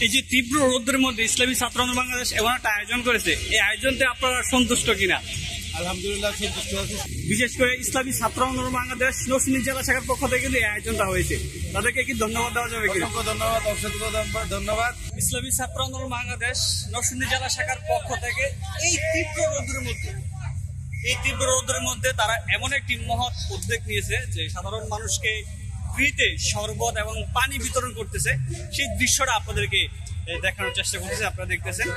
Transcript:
এই যে তীব্র রোদের মধ্যে ইসলামী ছাত্র আন্দোলন বাংলাদেশ এমন একটা আয়োজন করেছে, এই আয়োজনতে আপনারা সন্তুষ্ট কিনা? আলহামদুলিল্লাহ সন্তুষ্ট আছি। বিশেষ করে ইসলামী ছাত্র আন্দোলন বাংলাদেশ নরসিংদী জেলা শাখার পক্ষ থেকে কিন্তু এই আয়োজনটা হয়েছে, তাদেরকে কি ধন্যবাদ দেওয়া যাবে কিনা? অসংখ্য ধন্যবাদ, অসংখ্য ধন্যবাদ। ইসলামী ছাত্র আন্দোলন বাংলাদেশ নরসিংদী জেলা শাখার পক্ষ থেকে এই তীব্র রোদের মধ্যে তারা এমন একটি মহৎ উদ্যোগ নিয়েছে যে সাধারণ মানুষকে ফ্রিতে শরবত এবং পানি বিতরণ করতেছে। সেই দৃশ্যটা আপনাদেরকে দেখানোর চেষ্টা করতেছে, আপনারা দেখতেছেন।